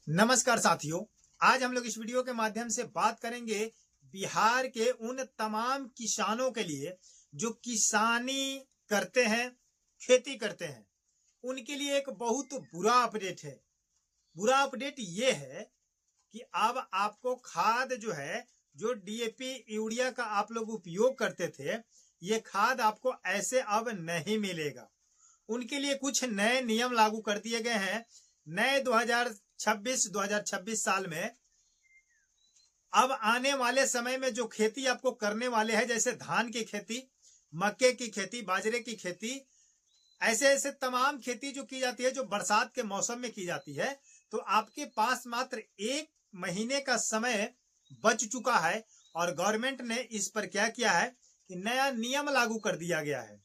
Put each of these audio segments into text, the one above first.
नमस्कार साथियों, आज हम लोग इस वीडियो के माध्यम से बात करेंगे बिहार के उन तमाम किसानों के लिए जो किसानी करते हैं, खेती करते हैं। उनके लिए एक बहुत बुरा अपडेट है। बुरा अपडेट ये है कि अब आपको खाद जो है, जो डीएपी यूरिया का आप लोग उपयोग करते थे, ये खाद आपको ऐसे अब नहीं मिलेगा। उनके लिए कुछ नए नियम लागू कर दिए गए हैं। नए 2026 साल में अब आने वाले समय में जो खेती आपको करने वाले हैं, जैसे धान की खेती, मक्के की खेती, बाजरे की खेती, ऐसे ऐसे तमाम खेती जो की जाती है, जो बरसात के मौसम में की जाती है, तो आपके पास मात्र 1 महीने का समय बच चुका है और गवर्नमेंट ने इस पर क्या किया है कि नया नियम लागू कर दिया गया है।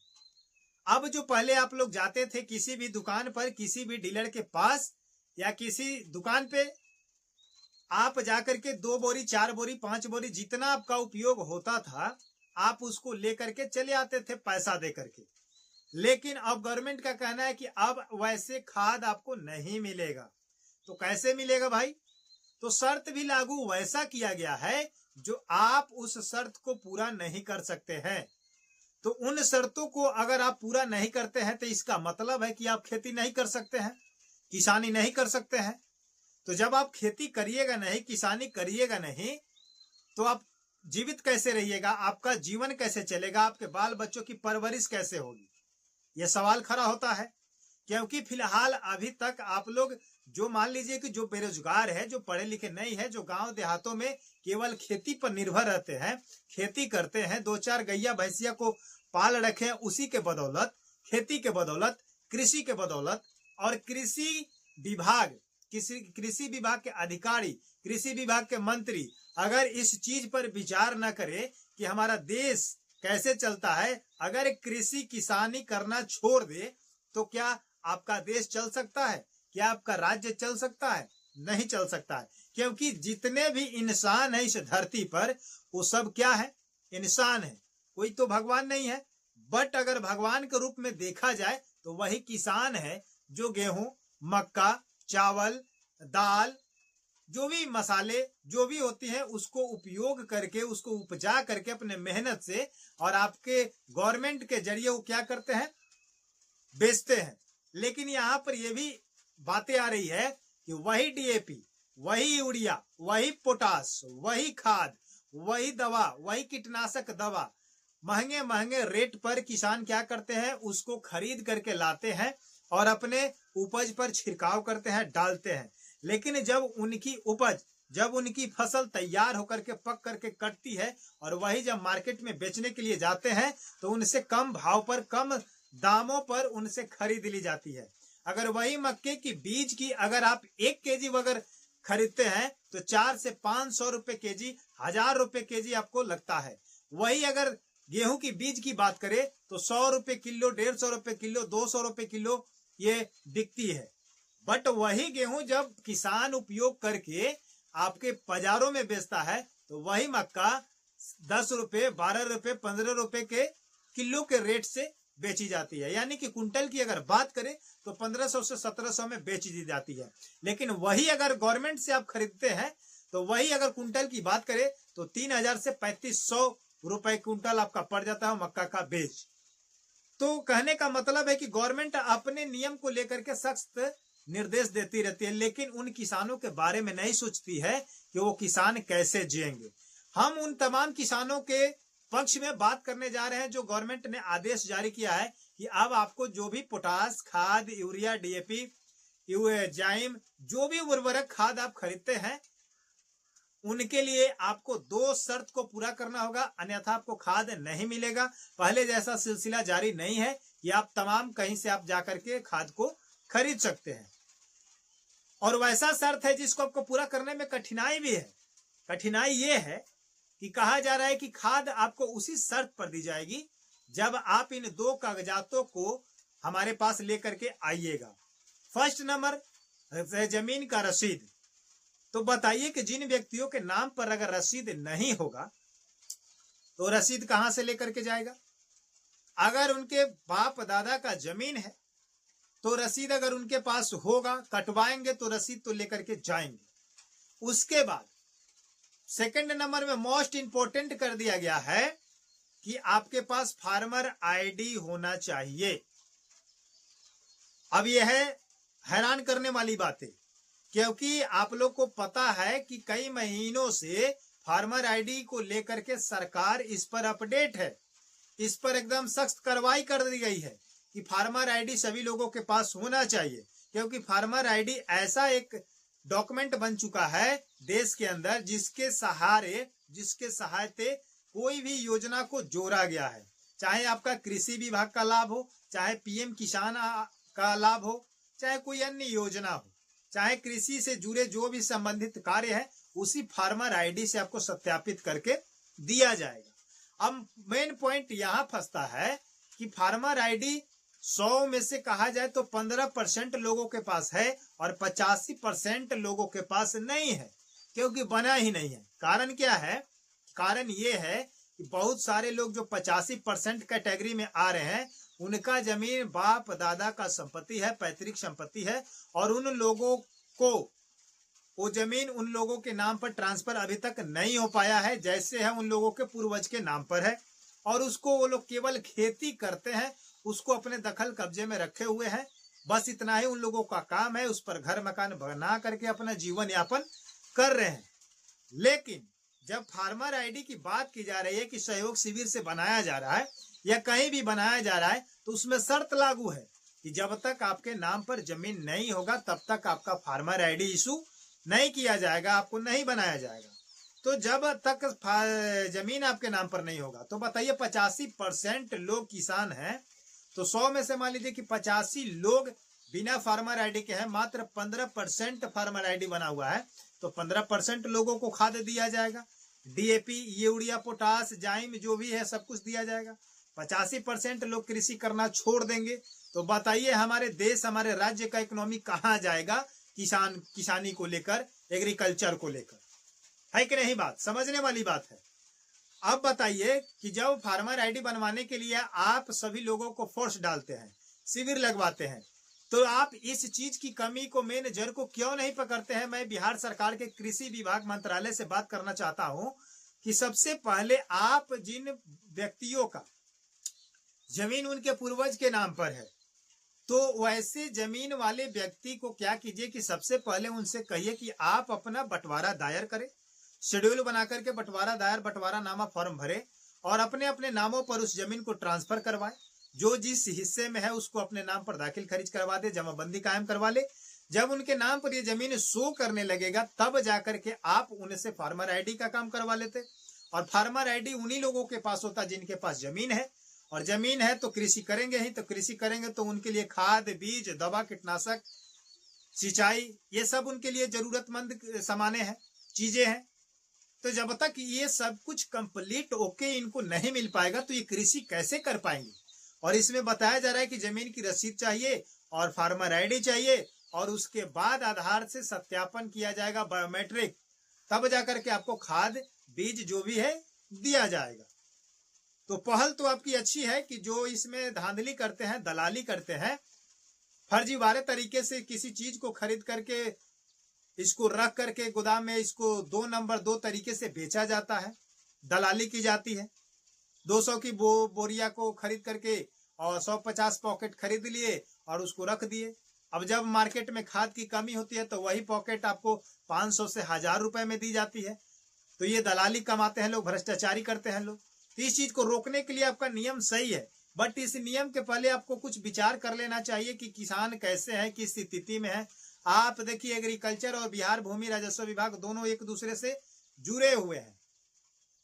अब जो पहले आप लोग जाते थे किसी भी दुकान पर, किसी भी डीलर के पास या किसी दुकान पे, आप जाकर के 2 बोरी 4 बोरी 5 बोरी जितना आपका उपयोग होता था, आप उसको लेकर के चले आते थे पैसा दे करके। लेकिन अब गवर्नमेंट का कहना है कि अब वैसे खाद आपको नहीं मिलेगा। तो कैसे मिलेगा भाई? तो शर्त भी लागू वैसा किया गया है जो आप उस शर्त को पूरा नहीं कर सकते हैं। तो उन शर्तों को अगर आप पूरा नहीं करते हैं तो इसका मतलब है कि आप खेती नहीं कर सकते हैं, किसानी नहीं कर सकते हैं। तो जब आप खेती करिएगा नहीं, किसानी करिएगा नहीं, तो आप जीवित कैसे रहिएगा? आपका जीवन कैसे चलेगा? आपके बाल बच्चों की परवरिश कैसे होगी? यह सवाल खड़ा होता है। क्योंकि फिलहाल अभी तक आप लोग जो मान लीजिए कि जो बेरोजगार है, जो पढ़े लिखे नहीं है, जो गांव देहातों में केवल खेती पर निर्भर रहते हैं, खेती करते हैं, 2-4 गैया भैंसिया को पाल रखे हैं, उसी के बदौलत, खेती के बदौलत, कृषि के बदौलत, और कृषि विभाग के अधिकारी, कृषि विभाग के मंत्री अगर इस चीज पर विचार न करे कि हमारा देश कैसे चलता है, अगर कृषि किसानी करना छोड़ दे, तो क्या आपका देश चल सकता है? क्या आपका राज्य चल सकता है? नहीं चल सकता है। क्योंकि जितने भी इंसान है इस धरती पर, वो सब क्या है? इंसान है। कोई तो भगवान नहीं है। बट अगर भगवान के रूप में देखा जाए तो वही किसान है जो गेहूं, मक्का, चावल, दाल, जो भी मसाले जो भी होती हैं उसको उपयोग करके, उसको उपजा करके अपने मेहनत से, और आपके गवर्नमेंट के जरिए वो क्या करते हैं? बेचते हैं। लेकिन यहाँ पर यह भी बातें आ रही है कि वही डीएपी, वही यूरिया, वही पोटास, वही खाद, वही दवा, वही कीटनाशक दवा महंगे महंगे रेट पर किसान क्या करते हैं? उसको खरीद करके लाते हैं और अपने उपज पर छिड़काव करते हैं, डालते हैं। लेकिन जब उनकी फसल तैयार होकर के पक करके कटती है और वही जब मार्केट में बेचने के लिए जाते हैं, तो उनसे कम भाव पर, कम दामों पर उनसे खरीद ली जाती है। अगर वही मक्के की बीज की अगर आप 1 केजी अगर खरीदते हैं तो 400 से 500 रुपए केजी, 1000 रुपए केजी आपको लगता है। वही अगर गेहूं की बीज की बात करें तो 100 रुपए किलो, 150 रुपए किलो, 200 रुपए किलो ये बिकती है। बट वही गेहूं जब किसान उपयोग करके आपके बाजारों में बेचता है, तो वही मक्का 10 रुपए, 12 रुपए, 15 रुपए के किलो के रेट से बेची जाती है। यानी कि कुंटल की अगर बात करें तो 1500 से 1700 में बेच दी जाती है। लेकिन वही अगर गवर्नमेंट से आप खरीदते हैं तो वही अगर कुंटल की बात करें तो 3000 से 3500 रुपए कुंटल आपका पड़ जाता है मक्का का बीज। तो कहने का मतलब है कि गवर्नमेंट अपने नियम को लेकर के सख्त निर्देश देती रहती है, लेकिन उन किसानों के बारे में नहीं सोचती है कि वो किसान कैसे जिएंगे। हम उन तमाम किसानों के पक्ष में बात करने जा रहे हैं जो गवर्नमेंट ने आदेश जारी किया है कि अब आपको जो भी पोटास खाद, यूरिया, डीएपी, जाइम, जो भी उर्वरक खाद आप खरीदते हैं, उनके लिए आपको 2 शर्त को पूरा करना होगा, अन्यथा आपको खाद नहीं मिलेगा। पहले जैसा सिलसिला जारी नहीं है कि आप तमाम कहीं से आप जाकर के खाद को खरीद सकते हैं। और वैसा शर्त है जिसको आपको पूरा करने में कठिनाई भी है। कठिनाई ये है कि कहा जा रहा है कि खाद आपको उसी शर्त पर दी जाएगी जब आप इन 2 कागजातों को हमारे पास लेकर के आइएगा। फर्स्ट नंबर, जमीन का रसीद। तो बताइए कि जिन व्यक्तियों के नाम पर अगर रसीद नहीं होगा तो रसीद कहां से लेकर के जाएगा? अगर उनके बाप दादा का जमीन है तो रसीद अगर उनके पास होगा, कटवाएंगे तो रसीद तो लेकर के जाएंगे। उसके बाद सेकंड नंबर में मोस्ट इंपोर्टेंट कर दिया गया है कि आपके पास फार्मर आईडी होना चाहिए। अब यह है हैरान करने वाली बात है, क्योंकि आप लोग को पता है कि कई महीनों से फार्मर आईडी को लेकर के सरकार इस पर अपडेट है, इस पर एकदम सख्त कार्रवाई कर दी गई है कि फार्मर आईडी सभी लोगों के पास होना चाहिए, क्योंकि फार्मर आईडी ऐसा एक डॉक्यूमेंट बन चुका है देश के अंदर जिसके सहायते कोई भी योजना को जोड़ा गया है, चाहे आपका कृषि विभाग का लाभ हो, चाहे पीएम किसान का लाभ हो, चाहे कोई अन्य योजना हो, चाहे कृषि से जुड़े जो भी संबंधित कार्य है, उसी फार्मर आईडी से आपको सत्यापित करके दिया जाएगा। अब मेन पॉइंट यहाँ फंसता है कि फार्मर आईडी 100 में से कहा जाए तो 15% लोगों के पास है और 85% लोगों के पास नहीं है, क्योंकि बना ही नहीं है। कारण क्या है? कारण ये है कि बहुत सारे लोग जो 85% कैटेगरी में आ रहे हैं, उनका जमीन बाप दादा का संपत्ति है, पैतृक संपत्ति है, और उन लोगों को वो जमीन उन लोगों के नाम पर ट्रांसफर अभी तक नहीं हो पाया है, जैसे है उन लोगों के पूर्वज के नाम पर है, और उसको वो लोग केवल खेती करते हैं, उसको अपने दखल कब्जे में रखे हुए हैं। बस इतना ही उन लोगों का काम है, उस पर घर मकान बना करके अपना जीवन यापन कर रहे हैं। लेकिन जब फार्मर आईडी की बात की जा रही है कि सहयोग शिविर से बनाया जा रहा है या कहीं भी बनाया जा रहा है, तो उसमें शर्त लागू है कि जब तक आपके नाम पर जमीन नहीं होगा तब तक आपका फार्मर आईडी इशू नहीं किया जाएगा, आपको नहीं बनाया जाएगा। तो जब तक जमीन आपके नाम पर नहीं होगा, तो बताइए 85% लोग किसान हैं, तो 100 में से मान लीजिए कि 85 लोग बिना फार्मर आईडी के हैं, मात्र 15% फार्मर आईडी बना हुआ है, तो 15% लोगों को खाद दिया जाएगा, डीएपी, यूरिया, पोटास, जाइम जो भी है सब कुछ दिया जाएगा। 85% लोग कृषि करना छोड़ देंगे, तो बताइए हमारे देश, हमारे राज्य का इकोनॉमी कहाँ जाएगा? किसानी को लेकर, एग्रीकल्चर को लेकर, है कि नहीं? बात समझने वाली बात है। अब बताइए कि जब फार्मर आईडी बनवाने के लिए आप सभी लोगों को फोर्स डालते हैं, शिविर लगवाते हैं, तो आप इस चीज की कमी को, मेन जड़ को क्यों नहीं पकड़ते हैं? मैं बिहार सरकार के कृषि विभाग मंत्रालय से बात करना चाहता हूं कि सबसे पहले आप जिन व्यक्तियों का जमीन उनके पूर्वज के नाम पर है, तो वैसे जमीन वाले व्यक्ति को क्या कीजिए कि सबसे पहले उनसे कहिए कि आप अपना बंटवारा दायर करें, शेड्यूल बना करके बंटवारा नामा फॉर्म भरे और अपने अपने नामों पर उस जमीन को ट्रांसफर करवाए। जो जिस हिस्से में है उसको अपने नाम पर दाखिल खारिज करवा दे, जमाबंदी कायम करवा ले। जब उनके नाम पर ये जमीन शो करने लगेगा तब जाकर के आप उनसे फार्मर आईडी का काम करवा लेते, और फार्मर आईडी उन्हीं लोगों के पास होता जिनके पास जमीन है, और जमीन है तो कृषि करेंगे ही, तो कृषि करेंगे तो उनके लिए खाद, बीज, दवा, कीटनाशक, सिंचाई, ये सब उनके लिए जरूरतमंद सामानें हैं, चीजें हैं। तो जब तक ये सब कुछ कंप्लीट ओके इनको नहीं मिल पाएगा तो ये कृषि कैसे कर पाएंगे? और इसमें बताया जा रहा है कि जमीन की रसीद चाहिए और फार्मर आईडी चाहिए, और उसके बाद आधार से सत्यापन किया जाएगा, बायोमेट्रिक, तब जाकर के आपको खाद, बीज जो भी है दिया जाएगा। तो पहल तो आपकी अच्छी है कि जो इसमें धांधली करते हैं, दलाली करते हैं, फर्जीवाड़े तरीके से किसी चीज को खरीद करके इसको रख करके गोदाम में इसको 2 नंबर 2 तरीके से बेचा जाता है, दलाली की जाती है। 200 की बोरिया को खरीद करके और 150 पॉकेट खरीद लिए और उसको रख दिए। अब जब मार्केट में खाद की कमी होती है तो वही पॉकेट आपको 500 से 1000 रुपए में दी जाती है। तो ये दलाली कमाते हैं लोग, भ्रष्टाचारी करते हैं लोग। तो इस चीज को रोकने के लिए आपका नियम सही है, बट इस नियम के पहले आपको कुछ विचार कर लेना चाहिए कि किसान कैसे है, किस स्थिति में है। आप देखिए एग्रीकल्चर और बिहार भूमि राजस्व विभाग दोनों एक दूसरे से जुड़े हुए हैं।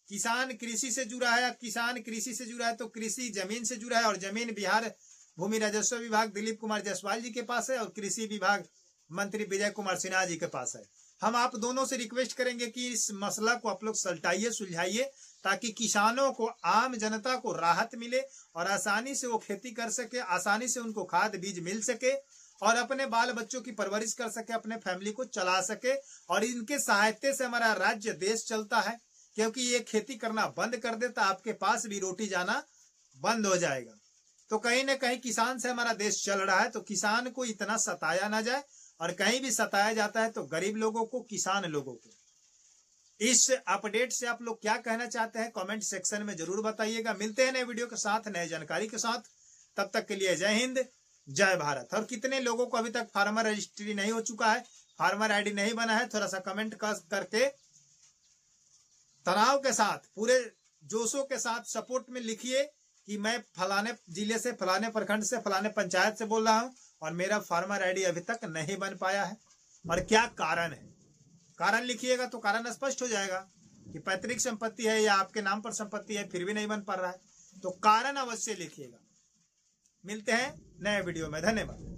किसान कृषि से जुड़ा है, किसान कृषि से जुड़ा है तो कृषि जमीन से जुड़ा है, और जमीन बिहार भूमि राजस्व विभाग दिलीप कुमार जायसवाल जी के पास है और कृषि विभाग मंत्री विजय कुमार सिन्हा जी के पास है। हम आप दोनों से रिक्वेस्ट करेंगे कि इस मसला को आप लोग सलटाइए, सुलझाइए, ताकि किसानों को, आम जनता को राहत मिले और आसानी से वो खेती कर सके, आसानी से उनको खाद बीज मिल सके और अपने बाल बच्चों की परवरिश कर सके, अपने फैमिली को चला सके। और इनके सहायता से हमारा राज्य, देश चलता है, क्योंकि ये खेती करना बंद कर देता आपके पास भी रोटी जाना बंद हो जाएगा। तो कहीं ना कहीं किसान से हमारा देश चल रहा है। तो किसान को इतना सताया ना जाए, और कहीं भी सताया जाता है तो गरीब लोगों को, किसान लोगों को। इस अपडेट से आप लोग क्या कहना चाहते हैं कमेंट सेक्शन में जरूर बताइएगा। मिलते हैं नए वीडियो के साथ, नए जानकारी के साथ। तब तक के लिए जय हिंद, जय भारत। और कितने लोगों को अभी तक फार्मर रजिस्ट्री नहीं हो चुका है, फार्मर आईडी नहीं बना है, थोड़ा सा कमेंट करके तनाव के साथ, पूरे जोशों के साथ सपोर्ट में लिखिए कि मैं फलाने जिले से, फलाने प्रखंड से, फलाने पंचायत से बोल रहा हूं और मेरा फार्मर आईडी अभी तक नहीं बन पाया है, और क्या कारण है। कारण लिखिएगा तो कारण स्पष्ट हो जाएगा कि पैतृक संपत्ति है या आपके नाम पर संपत्ति है फिर भी नहीं बन पा रहा है। तो कारण अवश्य लिखिएगा। मिलते हैं नए वीडियो में, धन्यवाद।